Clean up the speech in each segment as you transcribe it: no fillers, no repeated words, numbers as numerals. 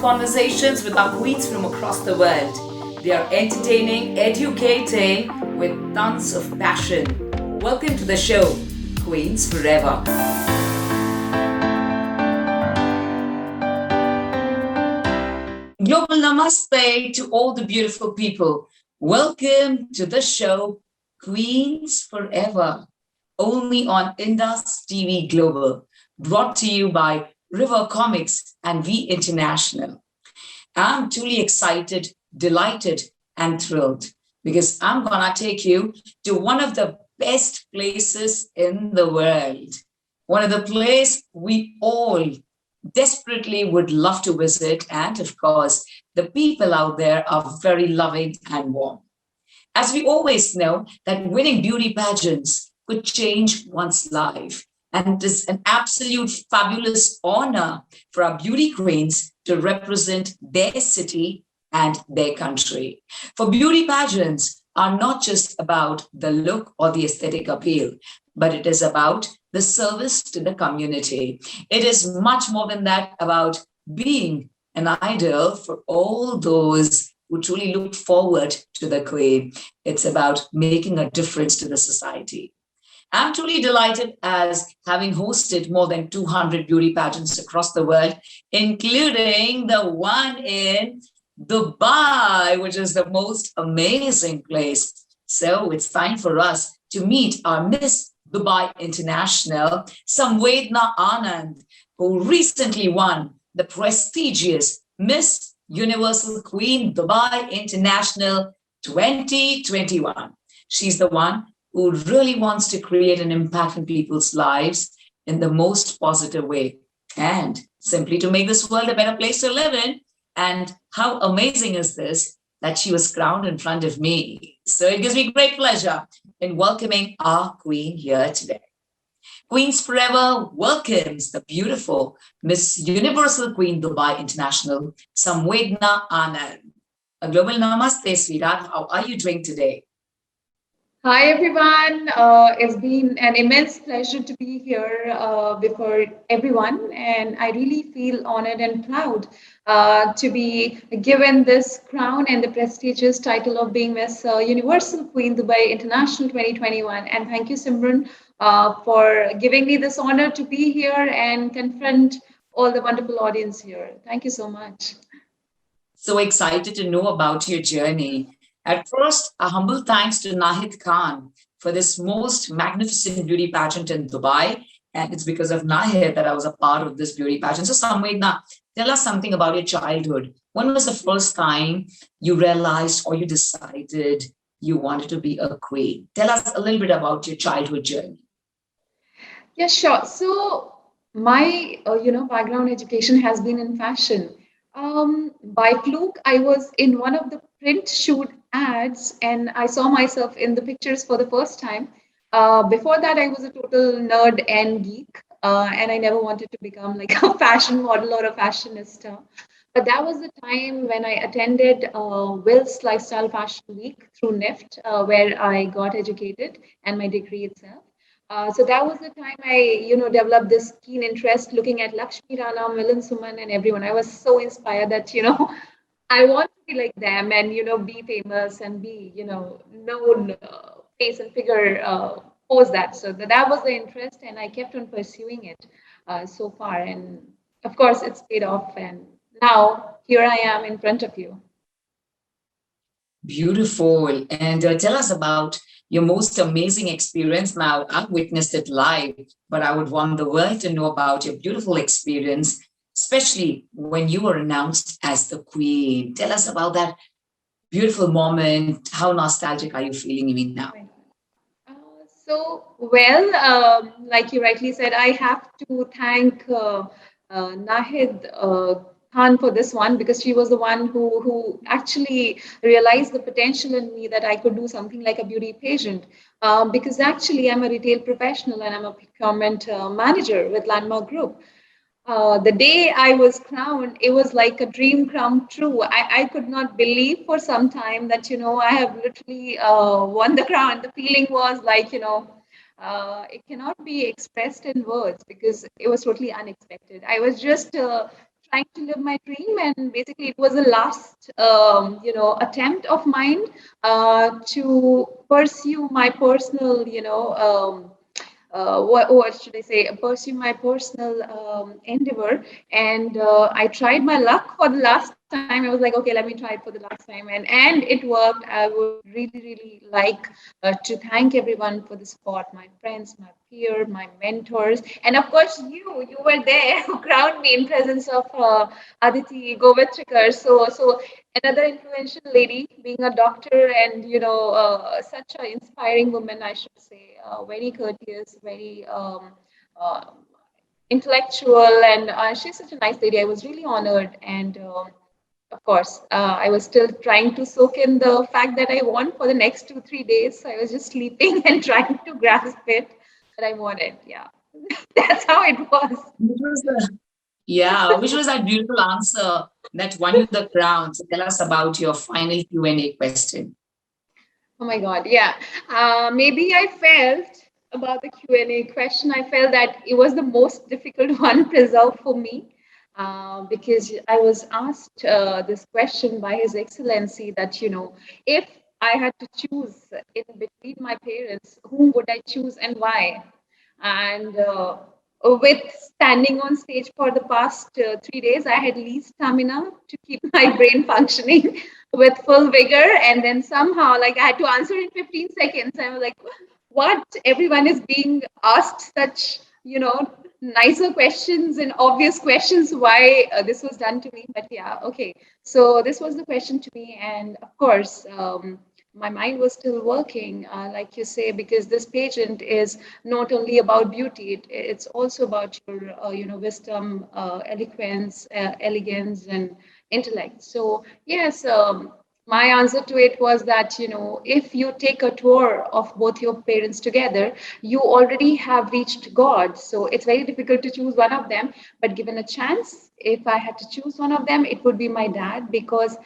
conversations with our queens from across the world. They are entertaining, educating with tons of passion. Welcome to the show, Queens Forever. Global Namaste to all the beautiful people. Welcome to the show, Queens Forever, only on IndusTV Global, brought to you by River Comics and V International. I'm truly excited, delighted, and thrilled because I'm gonna take you to one of the best places in the world, one of the places we all desperately would love to visit, and of course, the people out there are very loving and warm. As we always know, that winning beauty pageants could change one's life. And it is an absolute fabulous honor for our beauty queens to represent their city and their country. For beauty pageants are not just about the look or the aesthetic appeal, but it is about the service to the community. It is much more than that, about being an idol for all those who truly look forward to the queen. It's about making a difference to the society. I'm truly delighted as having hosted more than 200 beauty pageants across the world, including the one in Dubai, which is the most amazing place. So it's time for us to meet our Miss Dubai International, Samvedana Anand, who recently won the prestigious Miss Universal Queen Dubai International 2021. She's the one who really wants to create an impact in people's lives in the most positive way, and simply to make this world a better place to live in. And how amazing is this that she was crowned in front of me? So it gives me great pleasure in welcoming our queen here today. Queens Forever welcomes the beautiful Miss Universal Queen Dubai International, Samvedana Anand. A global namaste, sweetheart. How are you doing today? Hi, everyone. It's been an immense pleasure to be here before everyone, and I really feel honored and proud to be given this crown and the prestigious title of being Miss Universal Queen Dubai International 2021. And thank you, Simran, for giving me this honor to be here and confront all the wonderful audience here. Thank you so much. So excited to know about your journey. At first, a humble thanks to Nahid Khan for this most magnificent beauty pageant in Dubai. And it's because of Nahid that I was a part of this beauty pageant. So, Samvedna, tell us something about your childhood. When was the first time you realized or you decided you wanted to be a queen? Tell us a little bit about your childhood journey. Yeah, sure. So my, background education has been in fashion. By fluke, I was in one of the print shoot ads, and I saw myself in the pictures for the first time. Before that, I was a total nerd and geek, and I never wanted to become like a fashion model or a fashionista. But that was the time when I attended Will's Lifestyle Fashion Week through NIFT, where I got educated and my degree itself. So that was the time I, developed this keen interest looking at Lakshmi Rana, Milan Suman, and everyone. I was so inspired that, I want to be like them and, be famous and be, known face and figure pose that. So that was the interest, and I kept on pursuing it so far. And of course, it's paid off. And now here I am in front of you. Beautiful. And tell us about your most amazing experience. Now, I've witnessed it live, but I would want the world to know about your beautiful experience, especially when you were announced as the queen. Tell us about that beautiful moment. How nostalgic are you feeling even now? Like you rightly said, I have to thank Nahid Khan for this one, because she was the one who actually realized the potential in me that I could do something like a beauty pageant. Because actually, I'm a retail professional and I'm a procurement manager with Landmark Group. The day I was crowned, it was like a dream come true. I could not believe for some time that, I have literally won the crown. The feeling was like, it cannot be expressed in words because it was totally unexpected. I was just trying to live my dream, and basically it was the last, attempt of mine to pursue my personal, what should I say, pursue my personal endeavor. And I tried my luck for the last time. I was like, okay, let me try it for the last time. And it worked. I would really, really like to thank everyone for the support, my friends, my peer, my mentors. And of course, you were there who crowned me in presence of Aditi Govitrikar. So another influential lady, being a doctor and such an inspiring woman, I should say, very courteous, very uh, intellectual, and she's such a nice lady. I was really honored, and of course, I was still trying to soak in the fact that I won for the next 2 3 days. So I was just sleeping and trying to grasp it that I wanted. Yeah, that's how it was. Which was yeah, which was that beautiful answer that won you the crown. So tell us about your final Q&A question. Oh my God, yeah. Maybe I felt about the Q&A question, I felt that it was the most difficult one preserved for me because I was asked this question by His Excellency that, if I had to choose in between my parents, whom would I choose and why? And with standing on stage for the past 3 days, I had least stamina to keep my brain functioning with full vigor. And then somehow, like, I had to answer in 15 seconds. I was like, what? Everyone is being asked such, nicer questions and obvious questions why this was done to me. But yeah, okay. So this was the question to me. And of course, my mind was still working, like you say, because this pageant is not only about beauty, it's also about your, wisdom, eloquence, elegance, and intellect. So yes, my answer to it was that, if you take a tour of both your parents together, you already have reached God. So it's very difficult to choose one of them. But given a chance, if I had to choose one of them, it would be my dad, because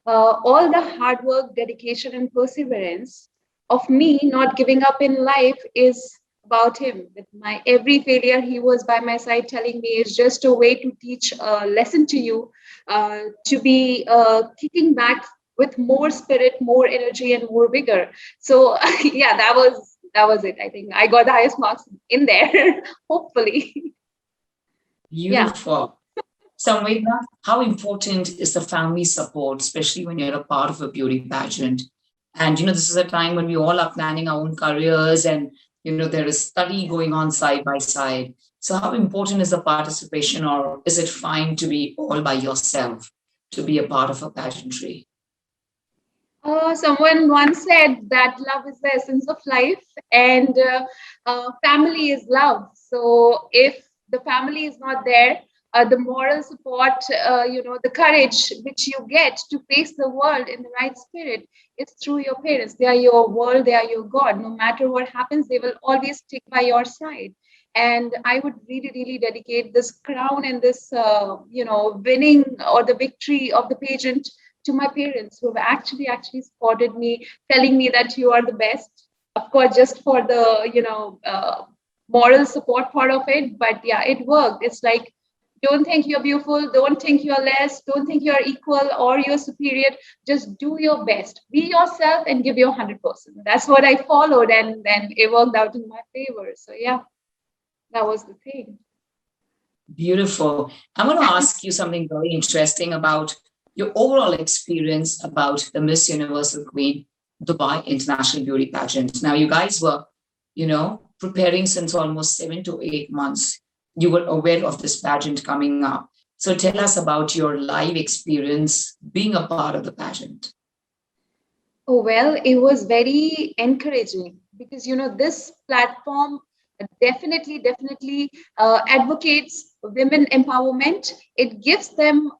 all the hard work, dedication, and perseverance of me not giving up in life is about him. With my every failure, he was by my side telling me it's just a way to teach a lesson to you, to be kicking back with more spirit, more energy, and more vigor. So yeah, that was it. I think I got the highest marks in there, hopefully. Yeah. Beautiful. Samvedana, how important is the family support, especially when you're a part of a beauty pageant? And, this is a time when we all are planning our own careers and, there is study going on side by side. So how important is the participation, or is it fine to be all by yourself to be a part of a pageantry? Someone once said that love is the essence of life, and family is love. So if the family is not there, the moral support, the courage which you get to face the world in the right spirit is through your parents. They are your world, they are your God. No matter what happens, they will always stick by your side. And I would really, really dedicate this crown and this, winning or the victory of the pageant to my parents, who have actually supported me, telling me that you are the best. Of course, just for the moral support part of it. But yeah, it worked. It's like, don't think you're beautiful, don't think you're less, don't think you're equal or you're superior. Just do your best, be yourself, and give your 100%. That's what I followed, and then it worked out in my favor. So yeah, that was the thing. Beautiful. I'm going to ask you something very interesting about your overall experience about the Miss Universal Queen Dubai International Beauty Pageant. Now, you guys were, preparing since almost 7 to 8 months. You were aware of this pageant coming up. So tell us about your live experience being a part of the pageant. Oh, well, it was very encouraging because, this platform definitely advocates women empowerment. It gives them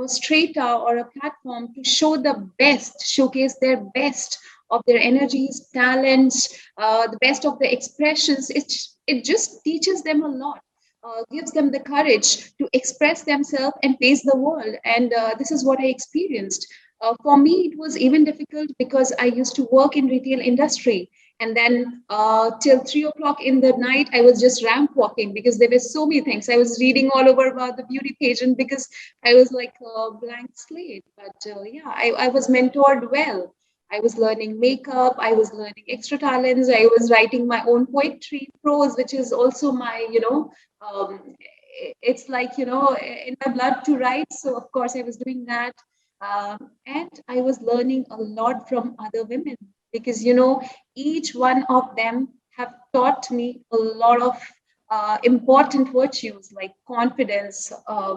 strata or a platform to show the best, showcase their best of their energies, talents, the best of their expressions. It just teaches them a lot. Gives them the courage to express themselves and face the world. And this is what I experienced. For me, it was even difficult because I used to work in retail industry, And then till 3 o'clock in the night, I was just ramp walking because there were so many things. I was reading all over about the beauty pageant because I was like a blank slate. But yeah, I was mentored well. I was learning makeup. I was learning extra talents. I was writing my own poetry, prose, which is also my, it's like, in my blood to write. So of course I was doing that. And I was learning a lot from other women because, each one of them have taught me a lot of important virtues like confidence,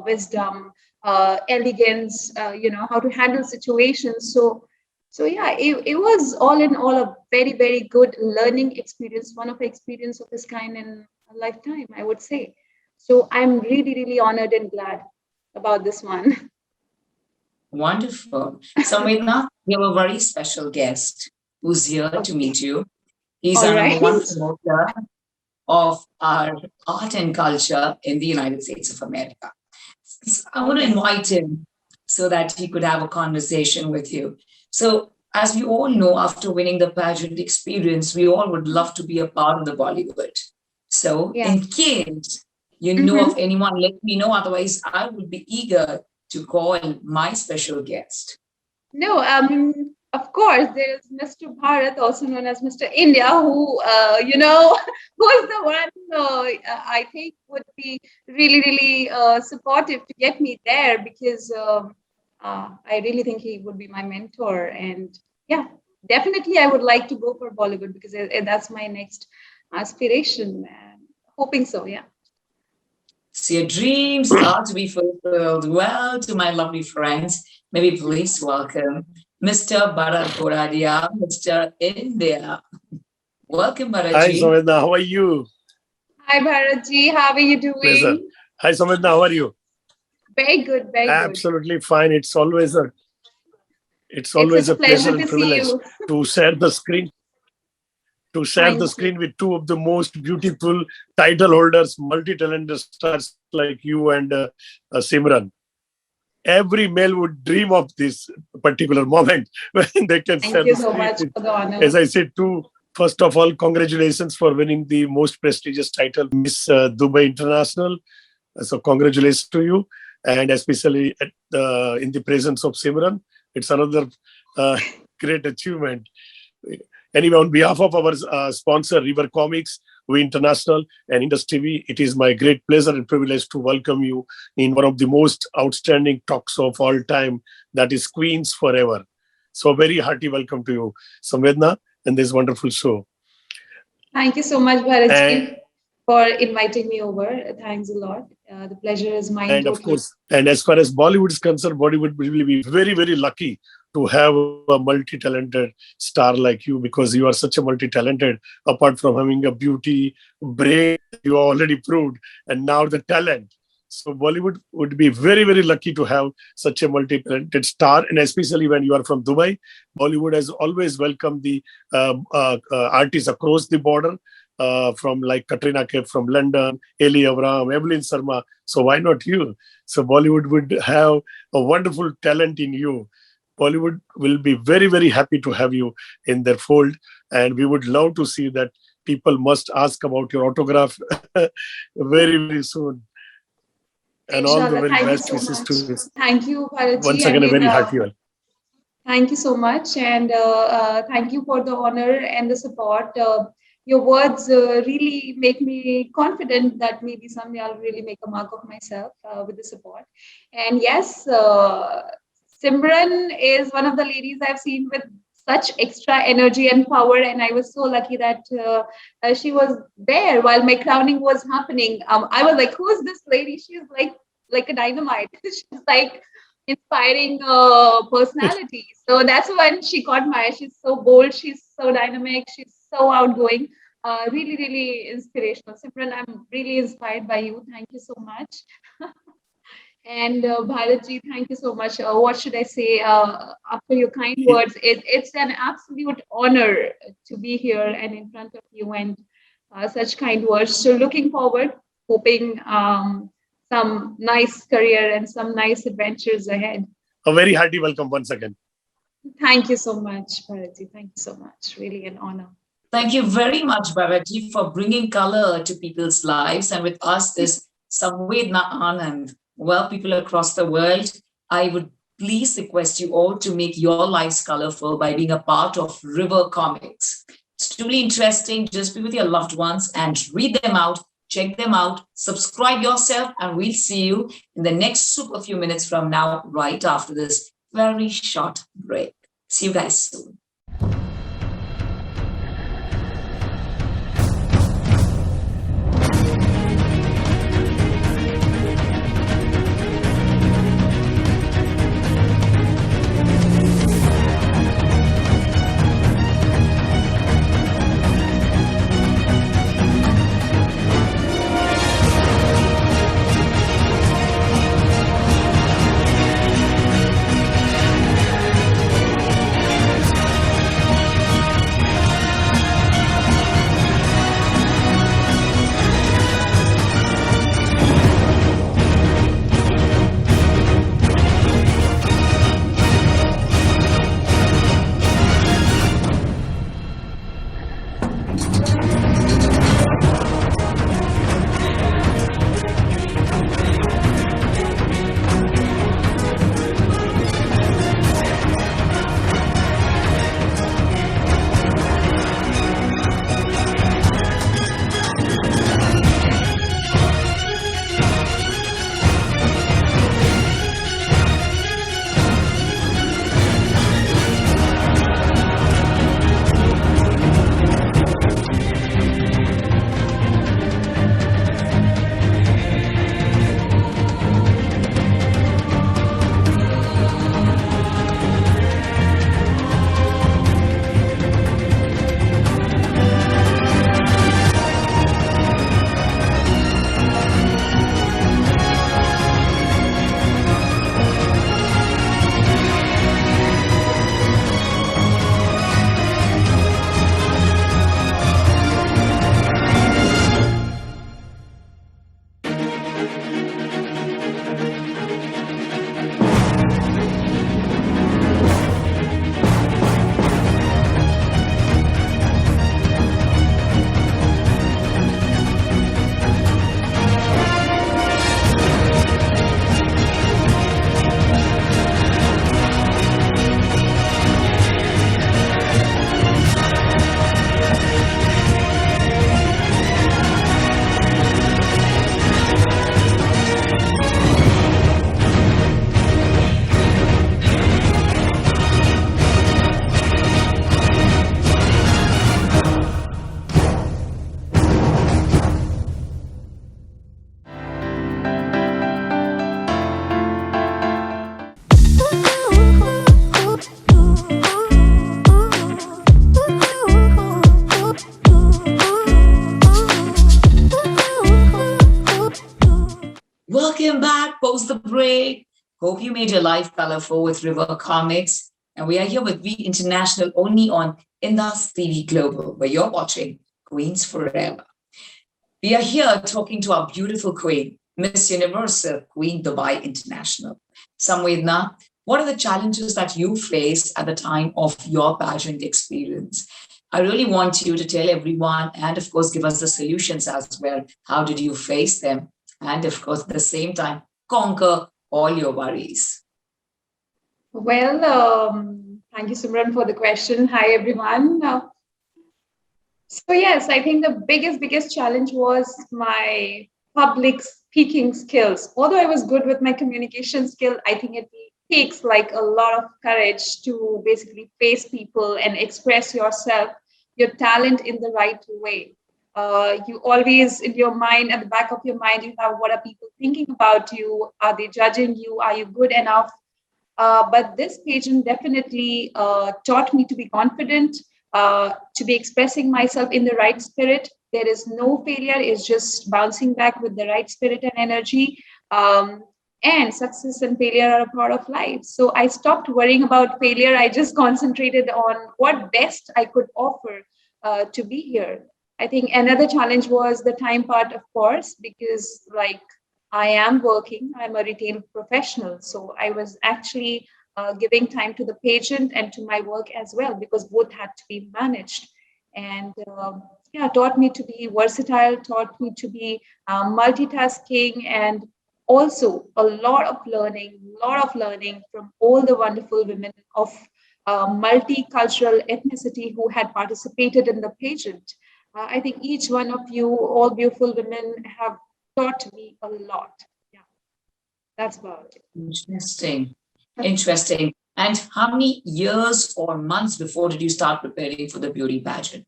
wisdom, elegance, how to handle situations. So yeah, it was all in all a very, very good learning experience, one of the experience of this kind in a lifetime, I would say. So I'm really, really honored and glad about this one. Wonderful. Samvedana, we have a very special guest who's here to Okay. meet you. He's All our number right. one promoter of our art and culture in the United States of America. I All want to right. invite him so that he could have a conversation with you. So, as we all know, after winning the pageant experience, we all would love to be a part of the Bollywood. So, Yeah. in case you know of Mm-hmm. anyone, let me know. Otherwise, I would be eager to call my special guest. No, of course, there is Mr. Bharat, also known as Mr. India, who, who is the one I think would be really, really supportive to get me there because I really think he would be my mentor. And yeah, definitely I would like to go for Bollywood because that's my next aspiration. And hoping so, yeah. So your dreams are to be fulfilled. Well, to my lovely friends, maybe please welcome Mr. Bharat Goradia, Mr. India. Welcome, Hi, Bharatji. Samvedana. How are you? Hi, Bharatji. How are you Pleasure. doing? Hi, Samvedana. How are you? Very good, very good. Absolutely fine. It's always It's a such a pleasure pleasure and to see privilege you. to share the screen Thank you. with two of the most beautiful title holders, multi-talented stars like you and Simran. Every male would dream of this particular moment when they can Thank share you the so screen much with, for the honor. as I said, two. First of all, congratulations for winning the most prestigious title, Miss Dubai International. So congratulations to you, and especially in the presence of Simran, it's another uh, great achievement. Anyway, on behalf of our sponsor, River Comics, We International, and Indus TV, it is my great pleasure and privilege to welcome you in one of the most outstanding talks of all time, that is Queens Forever. So, very hearty welcome to you, Samvedna, and this wonderful show. Thank you so much, And Bharatji, for inviting me over. Thanks a lot. The pleasure is mine And of totally. course, and as far as Bollywood is concerned, Bollywood will be very, very lucky to have a multi-talented star like you because you are such a multi-talented, apart from having a beauty, brain, you are already proved, and now the talent. So Bollywood would be very, very lucky to have such a multi-talented star, and especially when you are from Dubai, Bollywood has always welcomed the artists across the border, from like Katrina Kaif from London, Eli Avram, Evelyn Sharma. So why not you? So Bollywood would have a wonderful talent in you. Bollywood will be very, very happy to have you in their fold. And we would love to see that people must ask about your autograph very, very soon. And all the Inshallah. very Thank you best so wishes to much. you. Thank you, Bharatji. Once I again, a mean, very hearty welcome. thank you so much. And thank you for the honor and the support. Your words really make me confident that maybe someday I'll really make a mark of myself with the support. And yes, Simran is one of the ladies I've seen with such extra energy and power, and I was so lucky that she was there while my crowning was happening. I was like, "Who's this lady?" She's like a dynamite. She's like inspiring personality. So that's when she caught my eye. She's so bold. She's so dynamic. She's so outgoing. Really, really inspirational. Simran, I'm really inspired by you. Thank you so much. And Bharatji, thank you so much. What should I say? After your kind words, it's an absolute honor to be here and in front of you and such kind words. So looking forward, hoping some nice career and some nice adventures ahead. A very hearty welcome once again. Thank you so much, Bharatji. Thank you so much. Really an honor. Thank you very much, Bharat, for bringing color to people's lives. And with us is Samvedana Anand. Well, people across the world, I would please request you all to make your lives colorful by being a part of River Comics. It's truly interesting. Just be with your loved ones and read them out, check them out, subscribe yourself, and we'll see you in the next super few minutes from now, right after this very short break. See you guys soon. Welcome back post the break. Hope you made your life colorful with River Comics. And we are here with We International only on IndusTV Global, where you're watching Queens Forever. We are here talking to our beautiful queen, Miss Universal, Queen Dubai International. Samvedana, what are the challenges that you faced at the time of your pageant experience? I really want you to tell everyone and, of course, give us the solutions as well. How did you face them? And, of course, at the same time, conquer all your worries. Well, thank you, Simran, for the question. Hi, everyone. So yes, I think the biggest challenge was my public speaking skills. Although I was good with my communication skill, I think it takes like a lot of courage to basically face people and express yourself, your talent in the right way. You always in your mind, at the back of your mind, you have what are people thinking about you? Are they judging you? Are you good enough? But this pageant definitely taught me to be confident, to be expressing myself in the right spirit. There is no failure, it's just bouncing back with the right spirit and energy. And success and failure are a part of life. So I stopped worrying about failure. I just concentrated on what best I could offer to be here. I think another challenge was the time part, of course, because like I am working, I'm a retail professional. So I was actually giving time to the pageant and to my work as well, because both had to be managed. and yeah, taught me to be versatile, taught me to be multitasking, and also a lot of learning from all the wonderful women of multicultural ethnicity who had participated in the pageant. I think each one of you, all beautiful women, have taught me a lot. Yeah, that's about it. Interesting. Interesting. And how many years or months before did you start preparing for the beauty pageant?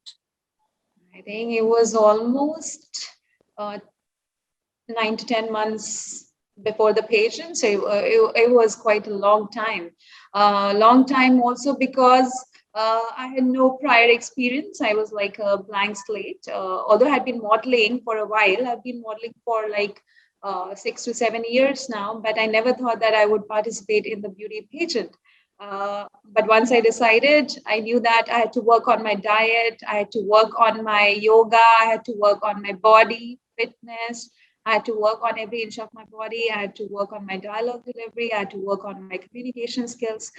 I think it was almost uh, 9 to 10 months before the pageant. So it was quite a long time. Long time also because I had no prior experience. I was like a blank slate. Although I've been modeling for a while, I've been modeling for like 6 to 7 years now, but I never thought that I would participate in the beauty pageant. But once I decided, I knew that I had to work on my diet, I had to work on my yoga, I had to work on my body fitness, I had to work on every inch of my body, I had to work on my dialogue delivery, I had to work on my communication skills.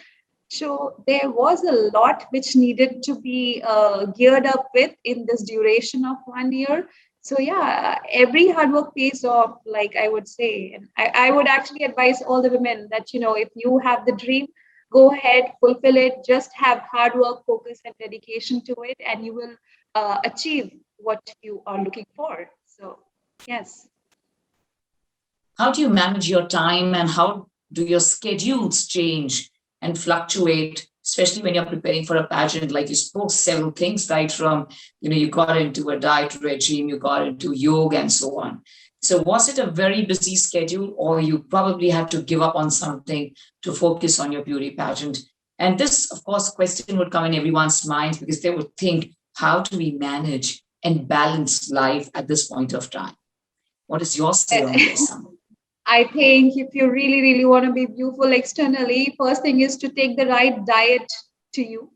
So there was a lot which needed to be geared up with in this duration of 1 year. So yeah, every hard work pays off, like I would say. And I would actually advise all the women that, if you have the dream, go ahead, fulfill it, just have hard work, focus, and dedication to it, and you will achieve what you are looking for. So, yes. How do you manage your time and how do your schedules change and fluctuate, especially when you're preparing for a pageant? Like you spoke several things, right? From, you got into a diet regime, you got into yoga and so on. So was it a very busy schedule or you probably had to give up on something to focus on your beauty pageant? And this, of course, question would come in everyone's mind because they would think, how do we manage and balance life at this point of time? What is your say on this, Samvedana? I think if you really, really want to be beautiful externally, first thing is to take the right diet to you.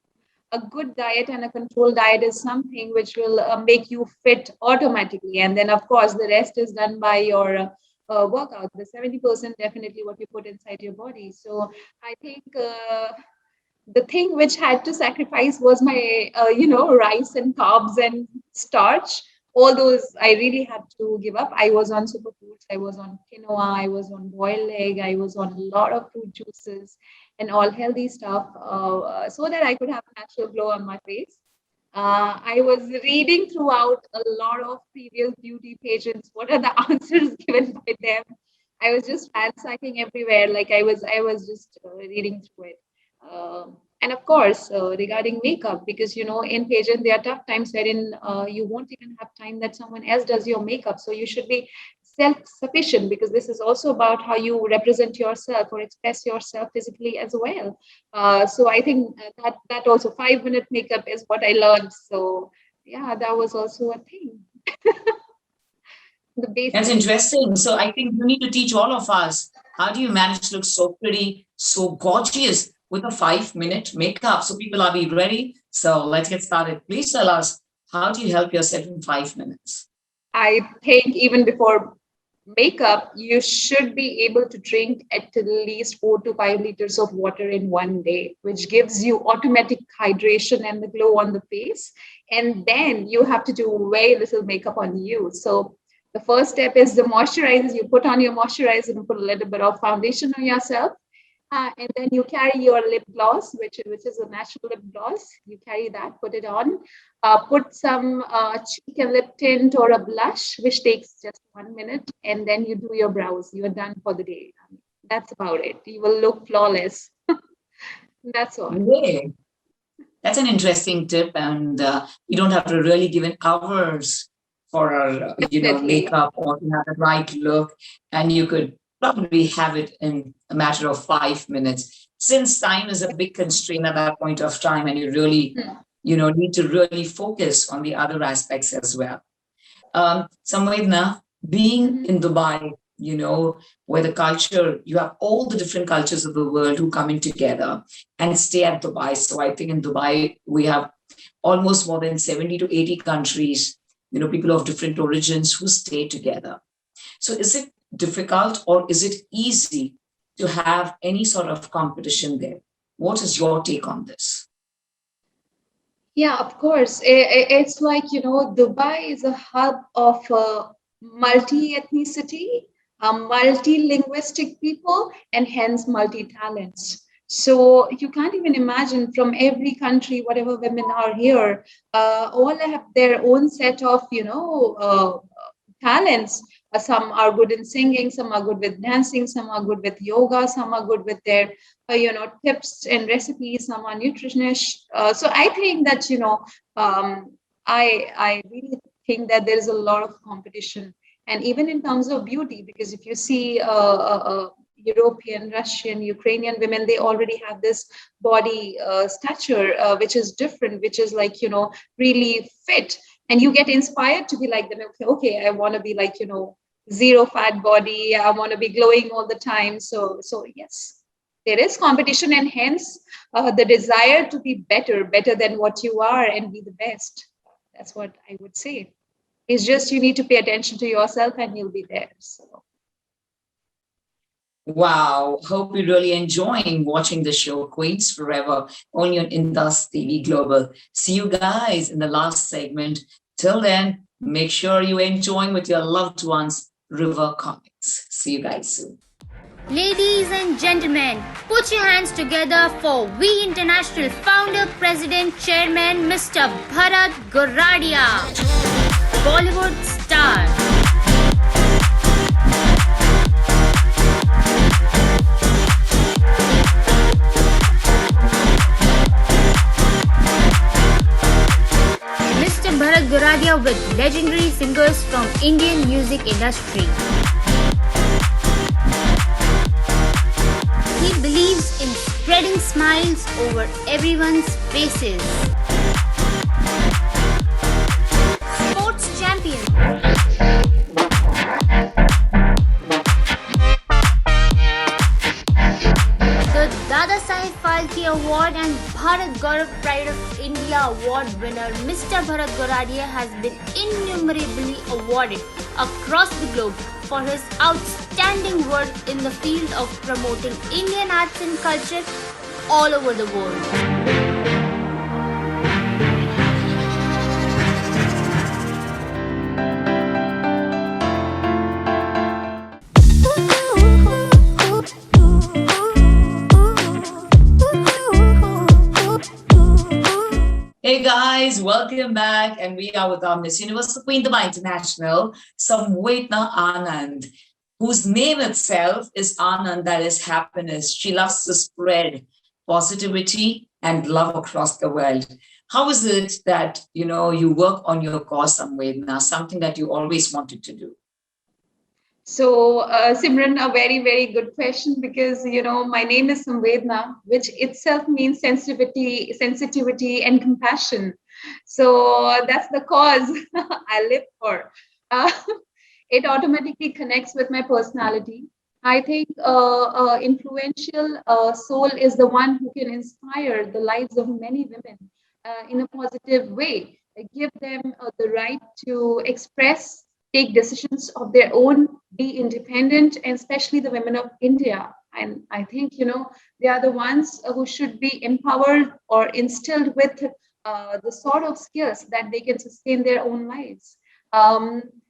A good diet and a controlled diet is something which will make you fit automatically. And then, of course, the rest is done by your workout. The 70% definitely what you put inside your body. So I think the thing which had to sacrifice was my, rice and carbs and starch. All those I really had to give up. I was on superfoods. I was on quinoa. I was on boiled egg. I was on a lot of fruit juices and all healthy stuff so that I could have a natural glow on my face. I was reading throughout a lot of previous beauty pageants. What are the answers given by them? I was just ransacking everywhere. Like I was just reading through it. And of course, regarding makeup, because in pageant there are tough times wherein you won't even have time that someone else does your makeup. So you should be self-sufficient because this is also about how you represent yourself or express yourself physically as well. So I think that also 5-minute makeup is what I learned. So yeah, that was also a thing. The basic. That's interesting. So I think you need to teach all of us, how do you manage to look so pretty, so gorgeous with a 5-minute makeup? So people are be ready. So let's get started. Please tell us, how do you help yourself in 5 minutes? I think even before makeup, you should be able to drink at least 4 to 5 liters of water in one day, which gives you automatic hydration and the glow on the face. And then you have to do very little makeup on you. So the first step is the moisturizers. You put on your moisturizer and put a little bit of foundation on yourself. And then you carry your lip gloss, which is a natural lip gloss. You carry that, put it on. Put some cheek and lip tint or a blush, which takes just 1 minute. And then you do your brows. You are done for the day. That's about it. You will look flawless. That's all. Yeah. That's an interesting tip. And you don't have to really give it hours for makeup or to have the right look. And you could probably have it in a matter of 5 minutes. Since time is a big constraint at that point of time, and you really, need to really focus on the other aspects as well. Samvedana, being in Dubai, where the culture, you have all the different cultures of the world who come in together and stay at Dubai. So I think in Dubai, we have almost more than 70 to 80 countries, people of different origins who stay together. So is it difficult or is it easy to have any sort of competition there? What is your take on this? Yeah, of course. It's like, Dubai is a hub of multi-ethnicity, multi-linguistic people, and hence multi-talents. So you can't even imagine from every country, whatever women are here, all have their own set of, talents. Some are good in singing, some are good with dancing, some are good with yoga, some are good with their tips and recipes, some are nutritionists. So I think that I really think that there is a lot of competition, and even in terms of beauty, because if you see European, Russian, Ukrainian women, they already have this body stature which is different, which is like really fit, and you get inspired to be like them. Okay, I want to be like zero fat body. I want to be glowing all the time. So yes, there is competition, and hence the desire to be better than what you are and be the best. That's what I would say. It's just you need to pay attention to yourself and you'll be there. So Wow. Hope you're really enjoying watching the show Queens Forever only on Indus TV Global. See you guys in the last segment. Till then, make sure you're enjoying with your loved ones River Comics. See you guys soon. Ladies and gentlemen, put your hands together for We International Founder, President, Chairman, Mr. Bharat Goradia, Bollywood star. Mr. Bharat Goradia with legendary singers from Indian music industry. He believes in spreading smiles over everyone's faces. Sports champion. The Dada Saheb Phalke Award and Bharat Gaurav Pride of India Award winner Mr. Bharat Goradia has been innumerably awarded across the globe for his outstanding work in the field of promoting Indian arts and culture all over the world. Hey guys, welcome back. And we are with our Miss Universe Queen Dubai International, Samvedana Anand, whose name itself is Anand, that is happiness. She loves to spread positivity and love across the world. How is it that, you work on your cause, Samvedana, something that you always wanted to do? So, Simran, a very, very good question, because my name is Samvedana, which itself means sensitivity, and compassion. So that's the cause I live for. Uh, it automatically connects with my personality. I think influential soul is the one who can inspire the lives of many women in a positive way. Give them the right to express, take decisions of their own, be independent, and especially the women of India. And I think, they are the ones who should be empowered or instilled with the sort of skills that they can sustain their own lives.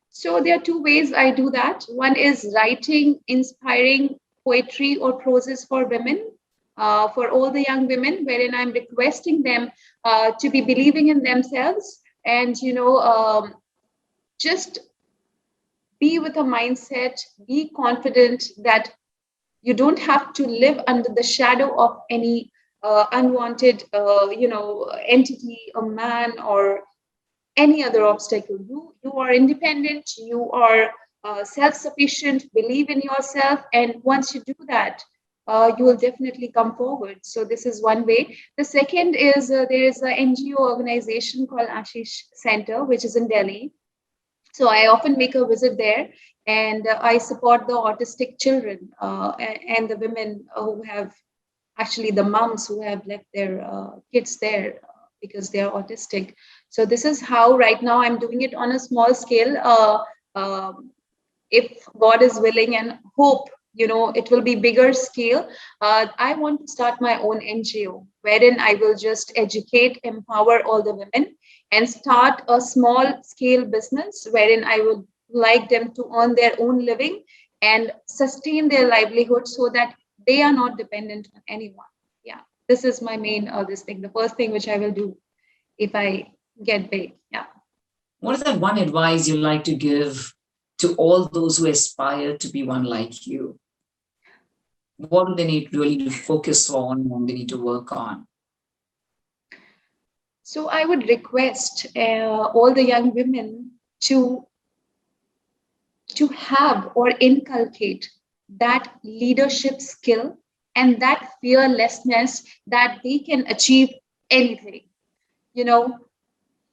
So there are two ways I do that. One is writing inspiring poetry or proses for women, for all the young women, wherein I'm requesting them to be believing in themselves and, just be with a mindset, be confident that you don't have to live under the shadow of any unwanted, entity, a man, or any other obstacle. You are independent, you are self-sufficient, believe in yourself, and once you do that, you will definitely come forward. So this is one way. The second is there is an NGO organization called Ashish Center, which is in Delhi. So I often make a visit there, and I support the autistic children and the women who have, actually the moms who have left their kids there because they are autistic. So this is how right now I'm doing it on a small scale. If God is willing, and hope it will be bigger scale. I want to start my own NGO wherein I will just educate, empower all the women and start a small scale business wherein I would like them to earn their own living and sustain their livelihood so that they are not dependent on anyone. Yeah, this is my main this thing. The first thing which I will do if I get big. Yeah. What is that one advice you like to give to all those who aspire to be one like you? What do they need really to focus on and they need to work on? So I would request all the young women to have or inculcate that leadership skill and that fearlessness that they can achieve anything.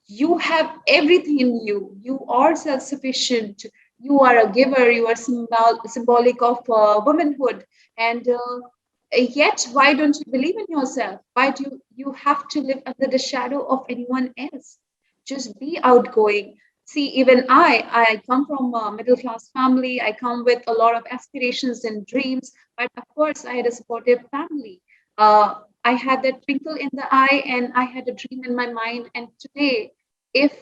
You have everything in you. You are self-sufficient. You are a giver. You are symbolic of womanhood. And yet, why don't you believe in yourself? Why do you have to live under the shadow of anyone else? Just be outgoing. See, even I come from a middle class family. I come with a lot of aspirations and dreams. But of course, I had a supportive family. I had that twinkle in the eye and I had a dream in my mind. And today, if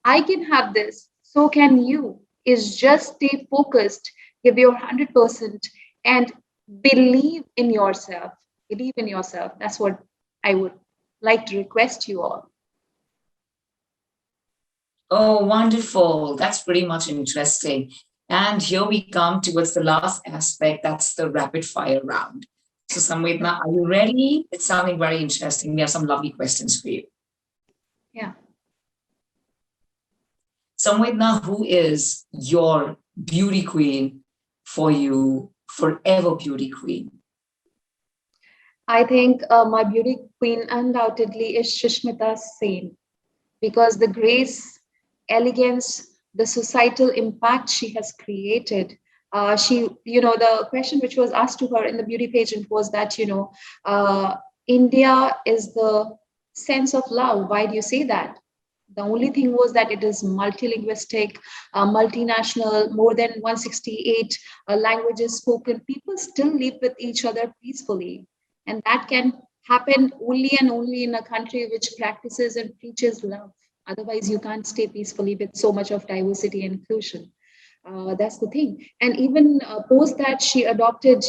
I can have this, so can you. Is just stay focused, give your 100%, and believe in yourself. Believe in yourself. That's what I would like to request you all. Oh, wonderful. That's pretty much interesting. And here we come towards the last aspect. That's the rapid fire round. So, Samvedana, are you ready? It's sounding very interesting. We have some lovely questions for you. Yeah. Samvedana, who is your beauty queen for you, forever beauty queen? I think my beauty queen undoubtedly is Shushmita Sen, because the grace, elegance, the societal impact she has created. The question which was asked to her in the beauty pageant was that, India is the sense of love. Why do you say that? The only thing was that it is multilinguistic, multinational, more than 168 languages spoken. People still live with each other peacefully. And that can happen only and only in a country which practices and preaches love. Otherwise, you can't stay peacefully with so much of diversity and inclusion. That's the thing. And even post that, she adopted,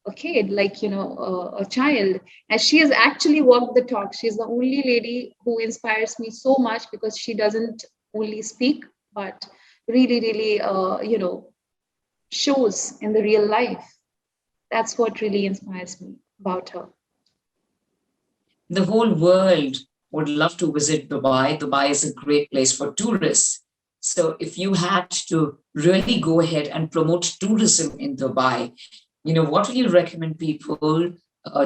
a kid, a child, and she has actually walked the talk. She's the only lady who inspires me so much because she doesn't only speak, but really, really, shows in the real life. That's what really inspires me about her. The whole world would love to visit Dubai. Dubai is a great place for tourists. So if you had to really go ahead and promote tourism in Dubai, what would you recommend people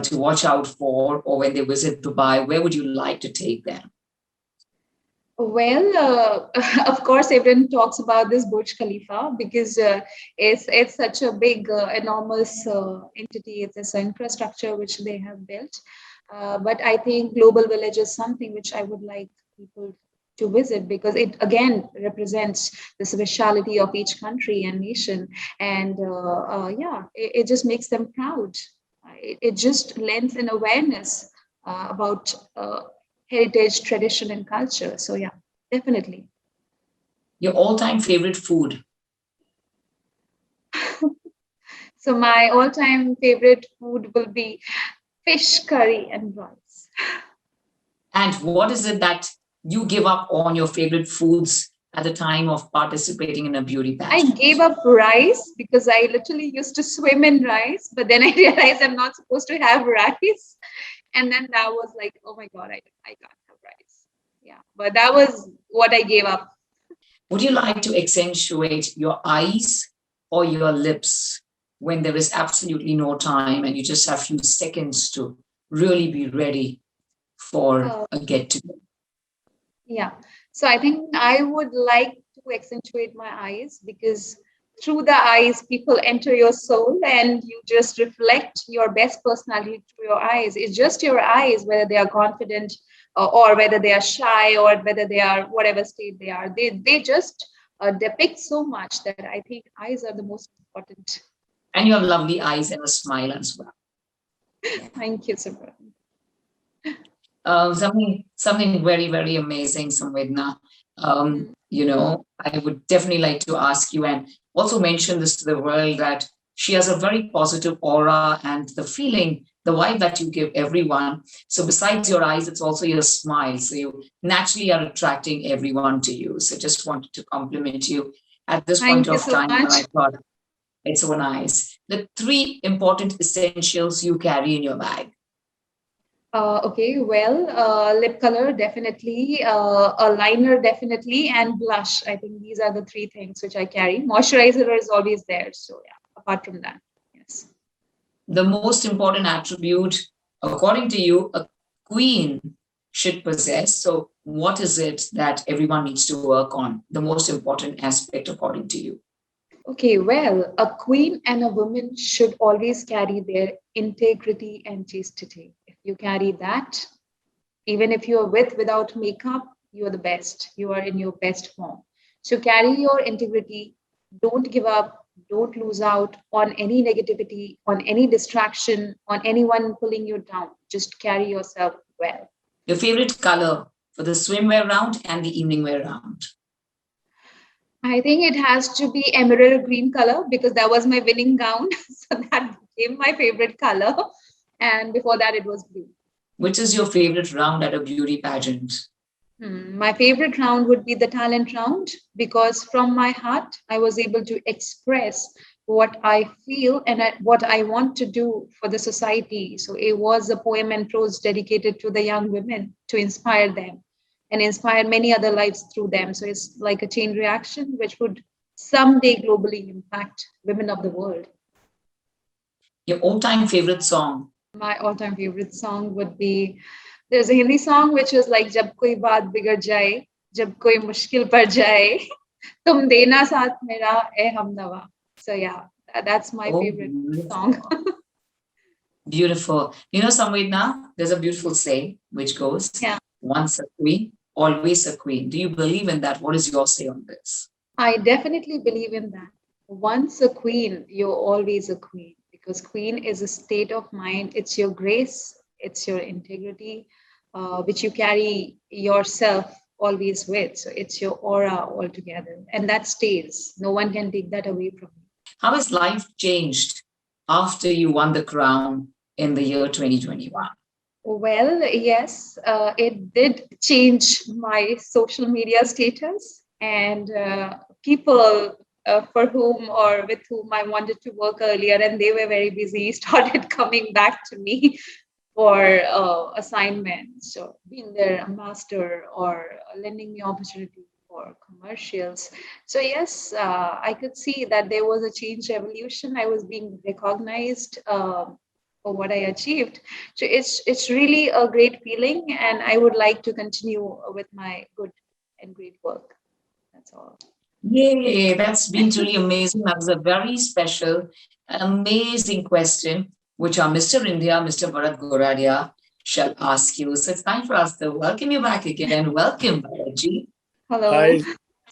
to watch out for, or when they visit Dubai, where would you like to take them? Well, of course, everyone talks about this Burj Khalifa because it's such a big, enormous entity. It's an infrastructure which they have built. But I think Global Village is something which I would like people to visit because it again represents the speciality of each country and nation. And it just makes them proud. It just lends an awareness about heritage, tradition, and culture. So yeah, definitely. Your all-time favorite food? So my all-time favorite food will be fish curry and rice. And what is it that you give up on your favorite foods at the time of participating in a beauty pageant? I gave up rice because I literally used to swim in rice, but then I realized I'm not supposed to have rice. And then that was like, oh my God, I can't have rice. Yeah, but that was what I gave up. Would you like to accentuate your eyes or your lips when there is absolutely no time and you just have a few seconds to really be ready for a get-together? Yeah, so I think I would like to accentuate my eyes because through the eyes, people enter your soul and you just reflect your best personality through your eyes. It's just your eyes, whether they are confident or whether they are shy or whether they are whatever state they are. They just depict so much that I think eyes are the most important. And you have lovely eyes and a smile as well. Thank you, Simran. Something very, very amazing, Samvedana. I would definitely like to ask you and also mention this to the world that she has a very positive aura and the feeling, the vibe that you give everyone. So besides your eyes, it's also your smile. So you naturally are attracting everyone to you. So just wanted to compliment you at this point Thank you of so time. And much. I thought it's so nice. The 3 important essentials you carry in your bag. Okay, well, lip color definitely, a liner definitely, and blush. I think these are the 3 things which I carry. Moisturizer is always there. So yeah, apart from that, yes. The most important attribute, according to you, a queen should possess. So what is it that everyone needs to work on? The most important aspect, according to you? Okay, well, a queen and a woman should always carry their integrity and chastity. If you carry that, even if you are without makeup, you are the best. You are in your best form. So carry your integrity. Don't give up. Don't lose out on any negativity, on any distraction, on anyone pulling you down. Just carry yourself well. Your favorite color for the swimwear round and the evening wear round? I think it has to be emerald green color because that was my winning gown. So that became my favorite color. And before that, it was blue. Which is your favorite round at a beauty pageant? My favorite round would be the talent round because from my heart, I was able to express what I feel and what I want to do for the society. So it was a poem and prose dedicated to the young women to inspire them and inspire many other lives through them. So it's like a chain reaction, which would someday globally impact women of the world. Your all-time favorite song? My all-time favorite song would be, there's a Hindi song which is like Jab koi baat bigad jaye, jab koi mushkil par jaye, tum dena saath mera eh humnawa. So yeah, that's my favorite song. Beautiful. Samvedana, there's a beautiful saying which goes, once a queen, always a queen. Do you believe in that? What is your say on this? I definitely believe in that. Once a queen, you're always a queen because queen is a state of mind. It's your grace, it's your integrity, which you carry yourself always with. So it's your aura altogether. And that stays. No one can take that away from you. How has life changed after you won the crown in the year 2021? Well, yes, it did change my social media status, and people for whom or with whom I wanted to work earlier and they were very busy started coming back to me for assignments or being their ambassador or lending me opportunity for commercials. So yes, I could see that there was a change evolution. I was being recognized for what I achieved. So it's really a great feeling, and I would like to continue with my good and great work. That's all. Yay, that's been truly amazing. That was a very special, amazing question, which our Mr. India, Mr. Bharat Goradia, shall ask you. So it's time for us to welcome you back again. Welcome, Bharatji. Hello. Hi,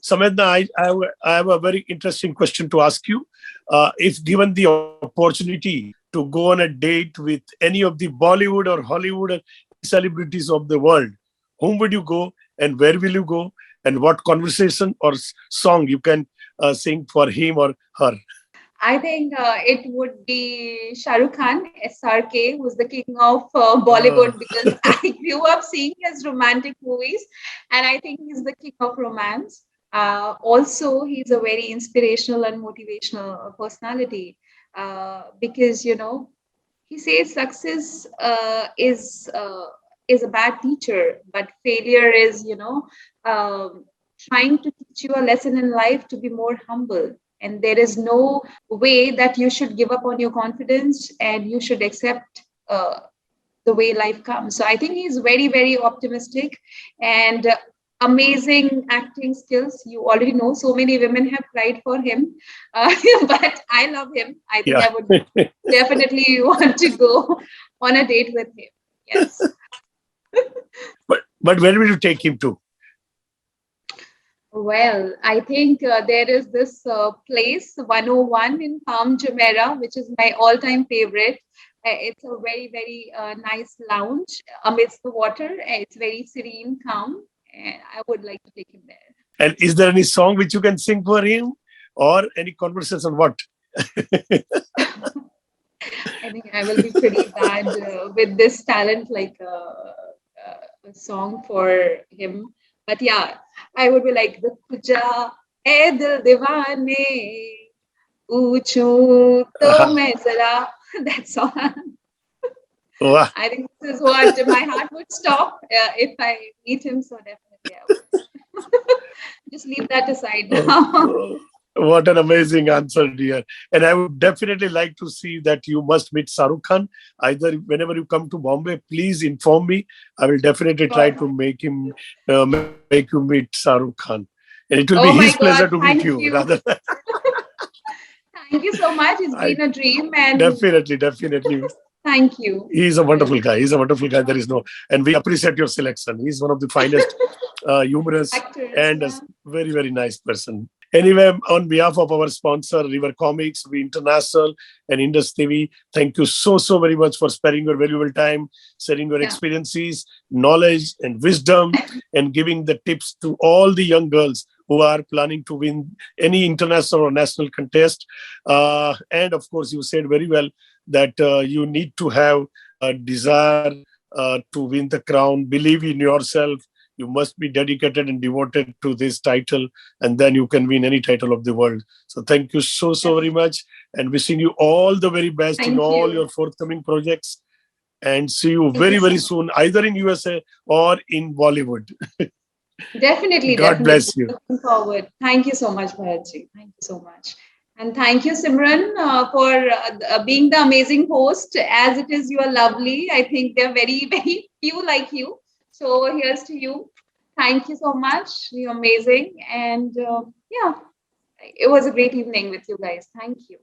Samvedana, I have a very interesting question to ask you. If given the opportunity to go on a date with any of the Bollywood or Hollywood celebrities of the world, whom would you go and where will you go? And what conversation or song you can sing for him or her? I think it would be Shah Rukh Khan, SRK, who's the king of Bollywood because I grew up seeing his romantic movies and I think he's the king of romance. Also, he's a very inspirational and motivational personality because, he says success is a bad teacher, but failure is, trying to teach you a lesson in life to be more humble. And there is no way that you should give up on your confidence and you should accept the way life comes. So I think he's very, very optimistic and amazing acting skills. You already know so many women have cried for him, but I love him. I think I would definitely want to go on a date with him. Yes. But where will you take him to? Well, I think there is this place 101 in Palm Jumeirah, which is my all-time favorite. It's a very, very nice lounge amidst the water. It's very serene, calm, and I would like to take him there. And is there any song which you can sing for him, or any conversation? What? I think I will be pretty bad with this talent, like a song for him. But yeah, I would be like the Kuja ए दिल दीवाने पूछूं तो मैं जरा. That song. Wow. I think this is what my heart would stop if I meet him. So definitely, I would. Just leave that aside now. What an amazing answer, dear. And I would definitely like to see that you must meet Shahrukh Khan. Either whenever you come to Bombay, please inform me. I will definitely try to make you meet Shahrukh Khan. And it will be his pleasure to meet you. Rather. Thank you so much. It's been a dream. And Definitely. Thank you. He's a wonderful guy. There is no, and we appreciate your selection. He's one of the finest, humorous, Actors, and a very, very nice person. Anyway, on behalf of our sponsor, River Comics, We International, and IndusTV, thank you so very much for sparing your valuable time, sharing your experiences, knowledge, and wisdom, and giving the tips to all the young girls who are planning to win any international or national contest. And of course, you said very well that you need to have a desire to win the crown, believe in yourself. You must be dedicated and devoted to this title, and then you can win any title of the world. So thank you so very much, and wishing you all the very best in all your forthcoming projects. And see you very soon, either in USA or in Bollywood. Definitely. God bless you. Looking forward. Thank you so much, Bharatji. Thank you so much. And thank you, Simran, for being the amazing host. As it is, you are lovely. I think there are very, very few like you. So here's to you. Thank you so much. You're amazing. And it was a great evening with you guys. Thank you.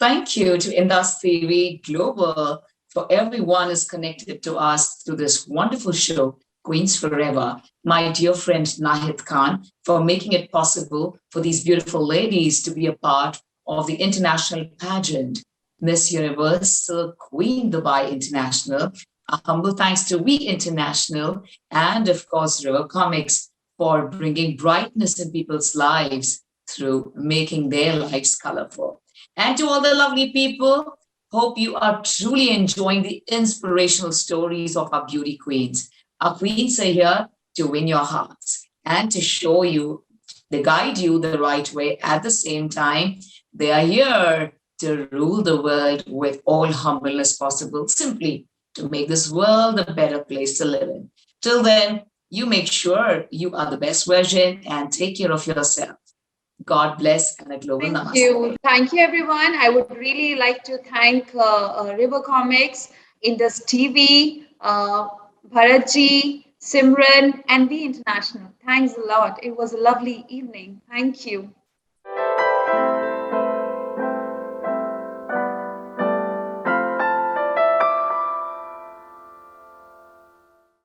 Thank you to IndusTV Global for everyone is connected to us through this wonderful show, Queens Forever. My dear friend Nahid Khan for making it possible for these beautiful ladies to be a part of the international pageant, Miss Universal Queen Dubai International. A humble thanks to We International and, of course, River Comics for bringing brightness in people's lives through making their lives colorful. And to all the lovely people, hope you are truly enjoying the inspirational stories of our beauty queens. Our queens are here to win your hearts and to show you, they guide you the right way. At the same time, they are here to rule the world with all humbleness possible, simply to make this world a better place to live in. Till then, you make sure you are the best version and take care of yourself. God bless and a global namaste. Thank you, everyone. I would really like to thank River Comics, IndusTV, Bharatji, Simran, and We International. Thanks a lot. It was a lovely evening. Thank you.